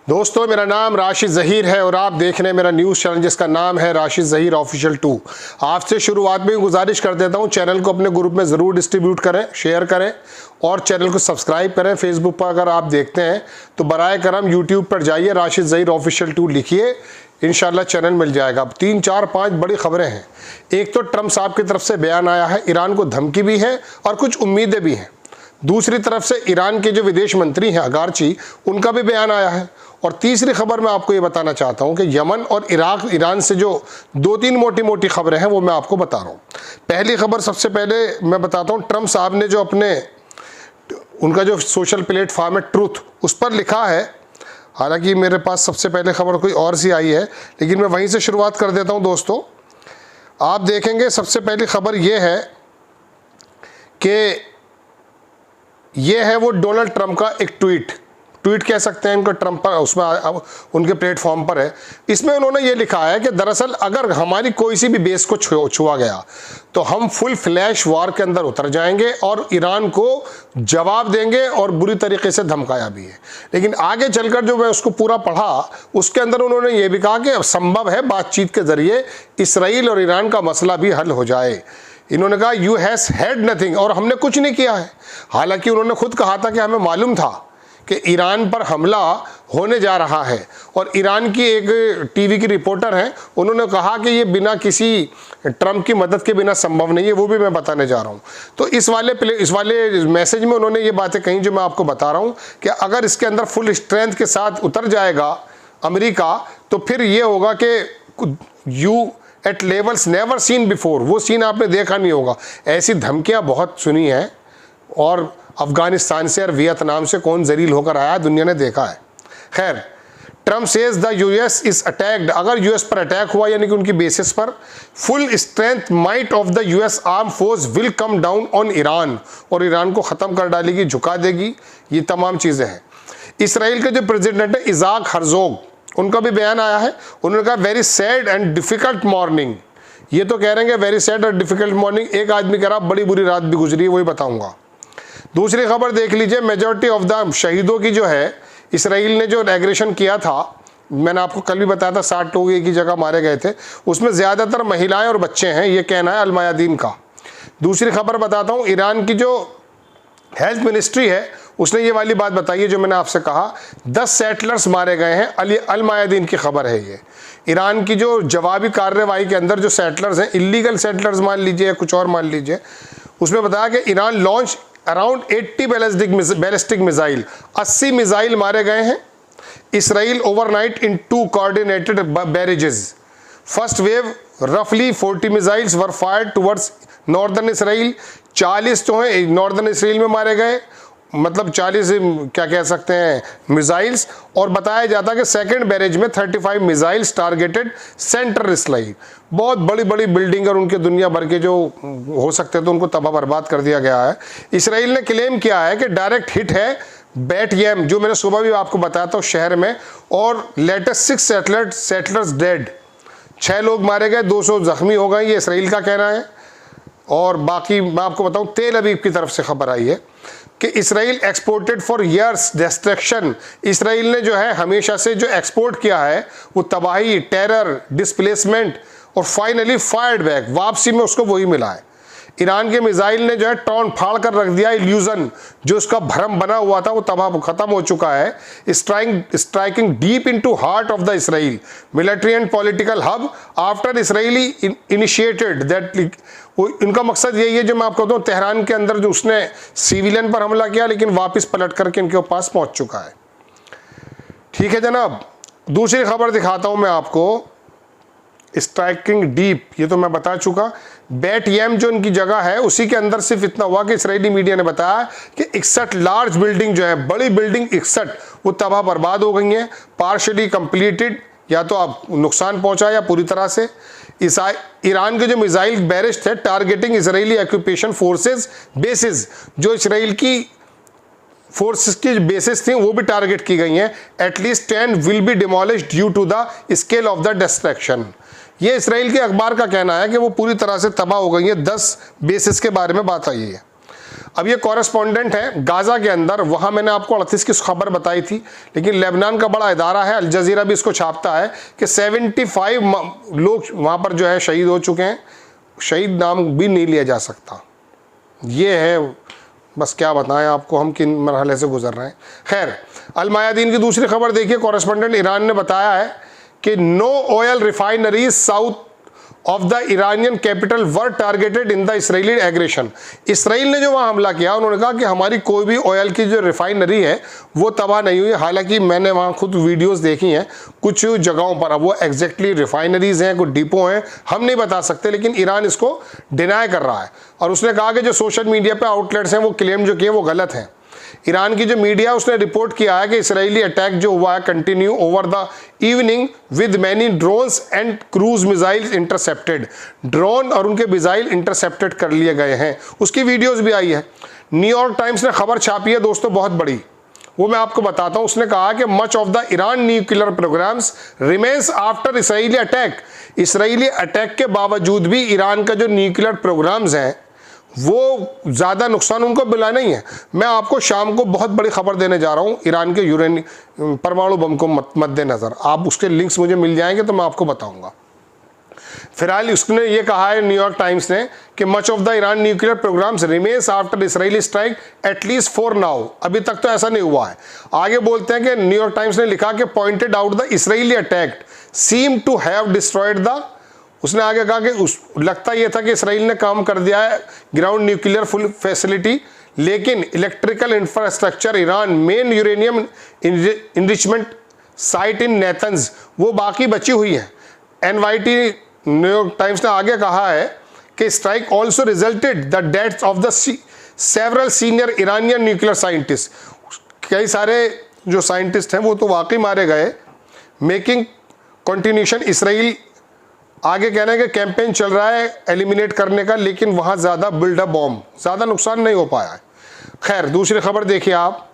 दोस्तों, मेरा नाम राशिद ज़हीर है और आप देख रहे हैं मेरा न्यूज़ चैनल जिसका नाम है राशिद ज़हीर ऑफिशियल 2। आपसे शुरुआत में गुजारिश कर देता हूं, चैनल को अपने ग्रुप में ज़रूर डिस्ट्रीब्यूट करें, शेयर करें और चैनल को सब्सक्राइब करें। फेसबुक पर अगर आप देखते हैं तो बराए करम यूट्यूब पर जाइए, राशिद ज़हीर ऑफिशियल 2 लिखिए, इंशाल्लाह चैनल मिल जाएगा। अब 3, 4, 5 बड़ी खबरें हैं। एक तो ट्रंप साहब की तरफ से बयान आया है, ईरान को धमकी भी है और कुछ उम्मीदें भी हैं। दूसरी तरफ से ईरान के जो विदेश मंत्री हैं अगारची, उनका भी बयान आया है। और तीसरी खबर मैं आपको ये बताना चाहता हूं कि यमन और ईरान से जो 2-3 मोटी मोटी खबरें हैं वो मैं आपको बता रहा हूं। पहली खबर सबसे पहले मैं बताता हूं, ट्रंप साहब ने जो उनका जो सोशल प्लेटफॉर्म है ट्रूथ, उस पर लिखा है, हालांकि मेरे पास सबसे पहले खबर कोई और सी आई है, लेकिन मैं वहीं से शुरुआत कर देता हूं। दोस्तों, आप देखेंगे सबसे पहली खबर ये है कि ये है वो डोनाल्ड ट्रंप का एक ट्वीट कह सकते हैं इनका, ट्रंप पर उसमें उनके प्लेटफॉर्म पर है। इसमें उन्होंने ये लिखा है कि दरअसल अगर हमारी कोई सी भी बेस को छुआ गया तो हम फुल फ्लैश वार के अंदर उतर जाएंगे और ईरान को जवाब देंगे, और बुरी तरीके से धमकाया भी है। लेकिन आगे चलकर जो मैं उसको पूरा पढ़ा, उसके अंदर उन्होंने ये भी कहा कि संभव है बातचीत के जरिए इसराइल और ईरान का मसला भी हल हो जाए। इन्होंने कहा यू हैज़ हैड नथिंग, और हमने कुछ नहीं किया है। हालांकि उन्होंने खुद कहा था कि हमें मालूम था कि ईरान पर हमला होने जा रहा है, और ईरान की एक टीवी की रिपोर्टर हैं, उन्होंने कहा कि ये बिना किसी ट्रंप की मदद के बिना संभव नहीं है। वो भी मैं बताने जा रहा हूँ। तो इस वाले मैसेज में उन्होंने ये बातें कही जो मैं आपको बता रहा हूँ कि अगर इसके अंदर फुल स्ट्रेंथ के साथ उतर जाएगा अमेरिका, तो फिर ये होगा कि you at levels never seen before, वो सीन आपने देखा नहीं होगा। ऐसी धमकियाँ बहुत सुनी हैं, और अफगानिस्तान से और वियतनाम से कौन जलील होकर आया दुनिया ने देखा है। खैर, Trump says the US is attacked, अगर यूएस पर अटैक हुआ यानी कि उनकी बेसिस पर, full strength might of the US arm force will come down on Iran, और ईरान को ख़त्म कर डालेगी, झुका देगी। ये तमाम चीज़ें हैं। इसराइल के जो प्रेसिडेंट है इज़ाक हर्जोग, उनका भी बयान आया है। उन्होंने कहा very sad and difficult morning. ये तो कह रहे हैं कि वेरी सैड और डिफ़िकल्ट मॉर्निंग, एक आदमी कह रहा बड़ी बुरी रात भी गुजरी है, वही बताऊंगा। दूसरी खबर देख लीजिए, मेजॉरिटी ऑफ द शहीदों की जो है, इसराइल ने जो एग्रेशन किया था, मैंने आपको कल भी बताया था 60 लोग एक ही जगह मारे गए थे, उसमें ज़्यादातर महिलाएं और बच्चे हैं, ये कहना है अल-मयादीन का। दूसरी खबर बताता हूँ, ईरान की जो हेल्थ मिनिस्ट्री है उसने ये वाली बात बताई है जो मैंने आपसे कहा, 10 सेटलर्स मारे गए हैं। अल-मयादीन की खबर है ये। ईरान की जो जवाबी कार्रवाई के अंदर जो सेटलर्स हैं, इलीगल सेटलर्स मान लीजिए या कुछ और मान लीजिए, उसमें बताया कि Iran launch around 80 ballistic missile, 80 missile मारे गए हैं। इसराइल ओवरनाइट इन 2 कोऑर्डिनेटेड बैरेजेस, फर्स्ट वेव रफली 40 मिसाइल्स वर फायर्ड टुवर्ड्स नॉर्दर्न इसराइल, 40 जो है नॉर्दर्न इसराइल में मारे गए, मतलब 40 क्या कह सकते हैं मिसाइल्स। और बताया जाता है कि सेकंड बैरेज में 35 मिसाइल्स टारगेटेड सेंटर इसराइल। बहुत बड़ी बड़ी बिल्डिंग और उनके दुनिया भर के जो हो सकते थे उनको तबाह बर्बाद कर दिया गया है। इसराइल ने क्लेम किया है कि डायरेक्ट हिट है बैट यम, जो मैंने सुबह भी आपको बताया था, शहर में, और लेटेस्ट 6 सेटलर्स डेड, 6 लोग मारे गए, 200 जख्मी हो गए, ये इसराइल का कहना है। और बाकी मैं आपको बताऊं, तेल अवीव की तरफ से खबर आई है कि Israel exported for years destruction, Israel ने जो है हमेशा से जो एक्सपोर्ट किया है वो तबाही, टेरर, डिस्प्लेसमेंट, और फाइनली फायर्ड बैक, वापसी में उसको वही मिला है। ईरान के मिसाइल ने जो है टॉन फाड़ कर रख दिया, इल्यूजन जो उसका भ्रम बना हुआ था वो तबाह खत्म हो चुका है। Striking deep into heart of the Israel military and political hub after Israeli initiated that, इनका मकसद यही है जो मैं आपको बताऊं, तेहरान के अंदर जो उसने सिविलियन पर हमला किया लेकिन वापस पलट करके इनके पास पहुंच चुका है। ठीक है जनाब, दूसरी खबर दिखाता हूं मैं आपको, स्ट्राइकिंग डीप, ये तो मैं बता चुका। बैट यम जो इनकी जगह है उसी के अंदर सिर्फ इतना हुआ कि इसराइली मीडिया ने बताया कि 61 लार्ज बिल्डिंग जो है, बड़ी बिल्डिंग 61, वो तबाह बर्बाद हो गई हैं, पार्शली कंप्लीटेड, या तो आप नुकसान पहुंचा या पूरी तरह से। ईरान के जो मिसाइल बैरिश थे targeting Israeli occupation forces bases, जो इसराइल की फोर्सेस की बेसिस थी वो भी टारगेट की गई हैं। At least 10 will be demolished due to the scale of the destruction. ये इसराइल के अखबार का कहना है कि वो पूरी तरह से तबाह हो गई है। 10 बेसिस के बारे में बात आई है। अब ये कॉरेस्पॉन्डेंट है गाजा के अंदर, वहाँ मैंने आपको 38 की खबर बताई थी, लेकिन लेबनान का बड़ा इदारा है अल जजीरा भी इसको छापता है कि 75 लोग वहाँ पर जो है शहीद हो चुके हैं। शहीद नाम भी नहीं लिया जा सकता। ये है, बस क्या बताएं आपको हम किन मरहले से गुजर रहे हैं। खैर, अल मायादीन की दूसरी खबर देखिए, कॉरेस्पॉन्डेंट ईरान ने बताया है कि no oil refineries south of the Iranian capital were targeted in the Israeli aggression. Israel ने जो वहाँ हमला किया, उन्होंने कहा कि हमारी कोई भी ऑयल की जो रिफाइनरी है वो तबाह नहीं हुई। हालांकि मैंने वहाँ खुद वीडियोस देखी हैं कुछ जगहों पर, अब वो एग्जैक्टली रिफाइनरीज हैं, कुछ डिपो हैं, हम नहीं बता सकते, लेकिन ईरान इसको डिनाई कर रहा है। और उसने कहा कि जो सोशल मीडिया पर आउटलेट्स हैं वो क्लेम जो किए वो गलत हैं। ईरान की जो मीडिया उसने रिपोर्ट किया है कि इसराइली अटैक जो हुआ है continue over the evening with many drones and cruise missiles intercepted. Drone और उनके मिसाइल इंटरसेप्टेड कर लिए गए हैं, उसकी वीडियोस भी आई है। न्यूयॉर्क टाइम्स ने खबर छापी है दोस्तों बहुत बड़ी, वो मैं आपको बताता हूं। उसने कहा कि much of the Iran nuclear programmes remains after Israeli attack. Israeli attack के बावजूद भी ईरान का जो न्यूक्लियर प्रोग्राम्स हैं वो ज़्यादा नुकसान उनको मिला नहीं है। मैं आपको शाम को बहुत बड़ी खबर देने जा रहा हूँ ईरान के यूरेनियम परमाणु बम को मद्देनज़र, आप उसके लिंक्स मुझे मिल जाएंगे तो मैं आपको बताऊँगा। फिलहाल उसने ये कहा है न्यूयॉर्क टाइम्स ने कि much of the Iran nuclear programmes remains after Israeli strike at least for now. अभी तक तो ऐसा नहीं हुआ है। आगे बोलते हैं कि न्यूयॉर्क टाइम्स ने लिखा कि pointed out the Israeli attack seem to have destroyed the, उसने आगे कहा कि लगता यह था कि इसराइल ने काम कर दिया है ग्राउंड न्यूक्लियर फुल फैसिलिटी, लेकिन electrical infrastructure Iran main uranium enrichment site in Natanz वो बाकी बची हुई है। एनवाईटी न्यूयॉर्क टाइम्स ने आगे कहा है कि strike also resulted the deaths of the several senior Iranian nuclear scientist. कई सारे जो साइंटिस्ट हैं वो तो वाकई मारे गए। मेकिंग कंटिन्यूशन इसराइल आगे कहना है कि कैंपेन चल रहा है एलिमिनेट करने का, लेकिन वहाँ ज़्यादा बिल्डअप बॉम्ब, ज़्यादा नुकसान नहीं हो पाया है। खैर, दूसरी खबर देखिए आप,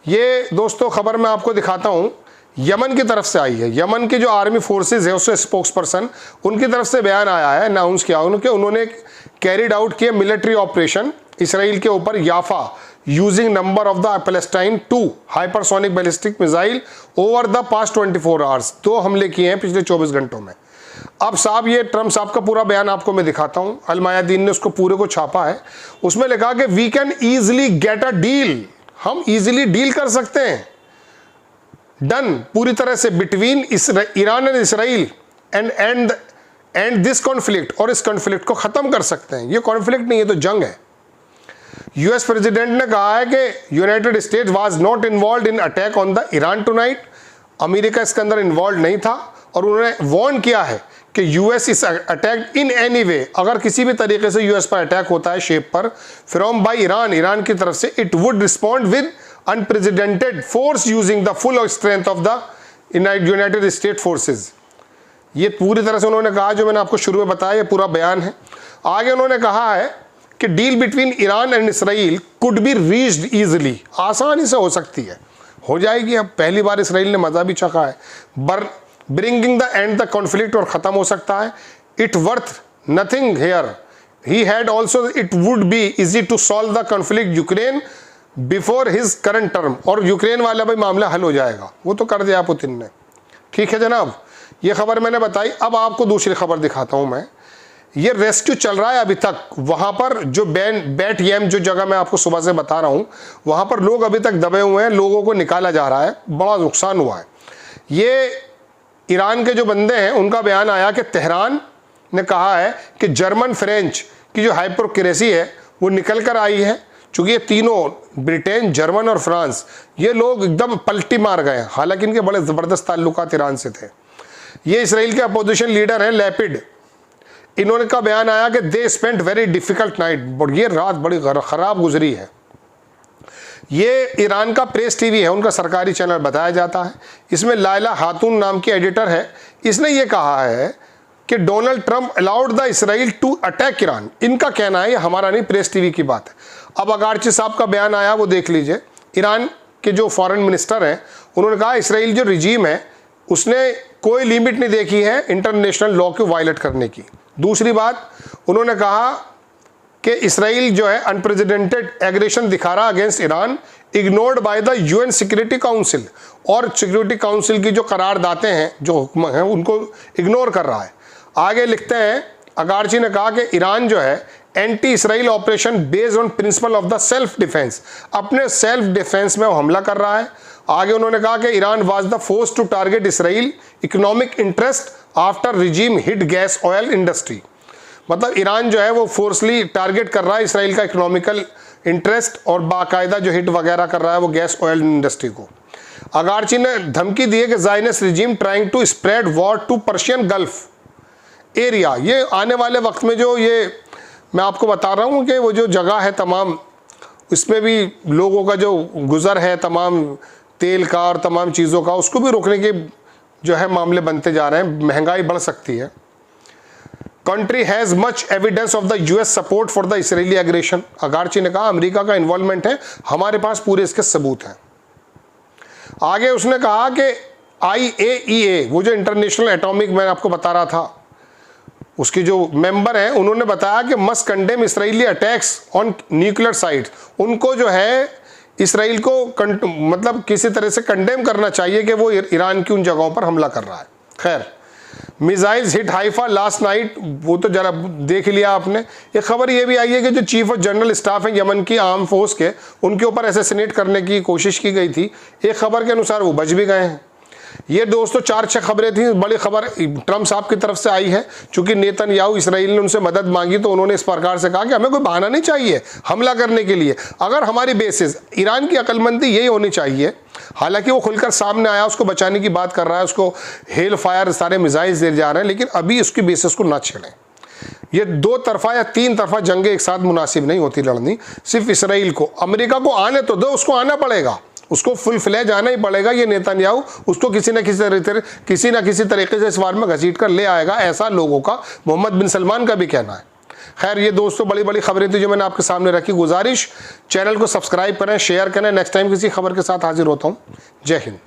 ये दोस्तों खबर मैं आपको दिखाता हूँ, यमन की तरफ से आई है। यमन की जो आर्मी फोर्सेज है उससे स्पोक्स पर्सन उनकी तरफ से बयान आया है, अनाउंस किया उन्होंने कैरिड आउट किया मिलिट्री ऑपरेशन इसराइल के ऊपर Jaffa using number of the Palestine 2 hypersonic ballistic missile over the past 24 hours. 2 हमले किए हैं पिछले 24 घंटों में। अब साहब ये ट्रम्प साहब का पूरा बयान आपको मैं दिखाता हूं, अल मायादीन ने उसको पूरे को छापा है। उसमें लिखा कि we can easily get a deal, हम इजीली डील कर सकते हैं, डन पूरी तरह से between Iran and Israel and this conflict, और इस कॉन्फ्लिक्ट को खत्म कर सकते हैं। ये कॉन्फ्लिक्ट नहीं है तो जंग है। यूएस प्रेसिडेंट ने कहा है कि United states was not involve in attack on the Iran tonight. America इसके अंदर इन्वॉल्व नहीं था और उन्होंने वार्न किया है कि US is attacked in any way, अगर किसी भी तरीके से यूएस पर अटैक होता है शेप पर फ्रॉम बाय ईरान, ईरान की तरफ से, it would respond with unprecedented force using the full strength of the United state forces. ये पूरी तरह से उन्होंने कहा, जो मैंने आपको शुरू में बताया, ये पूरा बयान है। आगे उन्होंने कहा है कि deal between Iran and Israel could be reached easily, आसानी से हो सकती है, हो जाएगी। अब पहली बार इसराइल ने मजा भी चखा है। Bringing the end the conflict, और ख़त्म हो सकता है। It worth nothing here he had also, it would be easy to solve the conflict Ukraine before his current term, और यूक्रेन वाला भी मामला हल हो जाएगा, वो तो कर दिया पुतिन ने। ठीक है जनाब, ये खबर मैंने बताई। अब आपको दूसरी खबर दिखाता हूँ मैं। ये रेस्क्यू चल रहा है अभी तक, वहाँ पर जो बैट येम जो जगह मैं आपको सुबह से बता रहा हूँ, वहाँ पर लोग अभी तक दबे हुए हैं, लोगों को निकाला जा रहा है, बड़ा नुकसान हुआ है। ये ईरान के जो बंदे हैं उनका बयान आया कि तेहरान ने कहा है कि जर्मन फ्रेंच की जो हाइपोक्रेसी है वो निकल कर आई है, चूँकि ये तीनों ब्रिटेन, जर्मन और फ्रांस, ये लोग एकदम पलटी मार गए, हालांकि इनके बड़े ज़बरदस्त ताल्लुकात ईरान से थे। ये इसराइल के अपोजिशन लीडर हैं लैपिड, इन्होंने का बयान आया कि they spent very difficult night, ये रात बड़ी ख़राब गुजरी है। ये ईरान का प्रेस टीवी है, उनका सरकारी चैनल बताया जाता है। इसमें लायला खातून नाम की एडिटर है, इसने ये कहा है कि Donald Trump allowed the Israel to attack Iran. इनका कहना है, ये हमारा नहीं, प्रेस टीवी की बात है। अब अगारची साहब का बयान आया, वो देख लीजिए। ईरान के जो फॉरेन मिनिस्टर हैं उन्होंने कहा इसराइल जो रिजीम है उसने कोई लिमिट नहीं देखी है इंटरनेशनल लॉ को वायलेट करने की। दूसरी बात उन्होंने कहा कि इसराइल जो है अनप्रेसिडेंटेड एग्रेशन दिखा रहा against Iran, ignored by the UN security council, और सिक्योरिटी काउंसिल की जो करारदातें हैं, जो हुक्म हैं, उनको इग्नोर कर रहा है। आगे लिखते हैं, अगारची ने कहा कि ईरान जो है anti Israel operation based on principle of the self defence, अपने सेल्फ डिफेंस में वो हमला कर रहा है। आगे उन्होंने कहा कि Iran was the force to target Israel economic interest after regime hit gas oil industry, मतलब ईरान जो है वो फोर्सली टारगेट कर रहा है इसराइल का इकोनॉमिकल इंटरेस्ट, और बाकायदा जो हिट वगैरह कर रहा है वो गैस ऑयल इंडस्ट्री को। अगारची ने धमकी दी है कि Zionist regime trying to spread war to Persian Gulf area. ये आने वाले वक्त में जो ये मैं आपको बता रहा हूँ कि वो जो जगह है तमाम, इसमें भी लोगों का जो गुज़र है तमाम तेल का और तमाम चीज़ों का, उसको भी रोकने के जो है मामले बनते जा रहे हैं, महंगाई बढ़ सकती है। Country has much evidence of the US support for the Israeli aggression, Araghchi ने कहा अमेरिका का इन्वॉल्वमेंट है, हमारे पास पूरे इसके सबूत हैं। आगे उसने कहा कि IAEA, वो जो इंटरनेशनल एटॉमिक मैं आपको बता रहा था, उसकी जो मेंबर हैं, उन्होंने बताया कि must condemn Israeli attacks on nuclear site, उनको जो है इसराइल को मतलब किसी तरह से कंडेम करना चाहिए कि वो ईरान की उन जगहों पर हमला कर रहा है। खैर, missiles hit Haifa last night, वो तो जरा देख लिया आपने। एक खबर ये भी आई है कि जो चीफ ऑफ जनरल स्टाफ है यमन की आर्म फोर्स के, उनके ऊपर असैसिनेट करने की कोशिश की गई थी। एक खबर के अनुसार वो बच भी गए हैं। ये दोस्तों 4-6 खबरें थी। बड़ी खबर ट्रम्प साहब की तरफ से आई है, चूंकि नेतन्याहू इसराइल ने उनसे मदद मांगी तो उन्होंने इस प्रकार से कहा कि हमें कोई बहाना नहीं चाहिए हमला करने के लिए, अगर हमारी बेसिस, ईरान की अक्लमंदी यही होनी चाहिए। हालांकि वो खुलकर सामने आया, उसको बचाने की बात कर रहा है, उसको हेल फायर सारे मिसाइल्स दे जा रहे हैं, लेकिन अभी उसकी बेसिस को ना छेड़ें। ये 2 तरफा या 3 तरफा जंगें एक साथ मुनासिब नहीं होती लड़नी। सिर्फ इसराइल को, अमेरिका को आने तो दो, उसको आना पड़ेगा, उसको फुल फ्लैज आना ही पड़ेगा। ये नेतन्याहू उसको किसी न किसी तरीके से इस वार में घसीट कर ले आएगा, ऐसा लोगों का, मोहम्मद बिन सलमान का भी कहना है। खैर, ये दोस्तों बड़ी बड़ी खबरें थी जो मैंने आपके सामने रखी। गुजारिश, चैनल को सब्सक्राइब करें, शेयर करें। नेक्स्ट टाइम किसी खबर के साथ हाजिर होता हूँ। जय हिंद।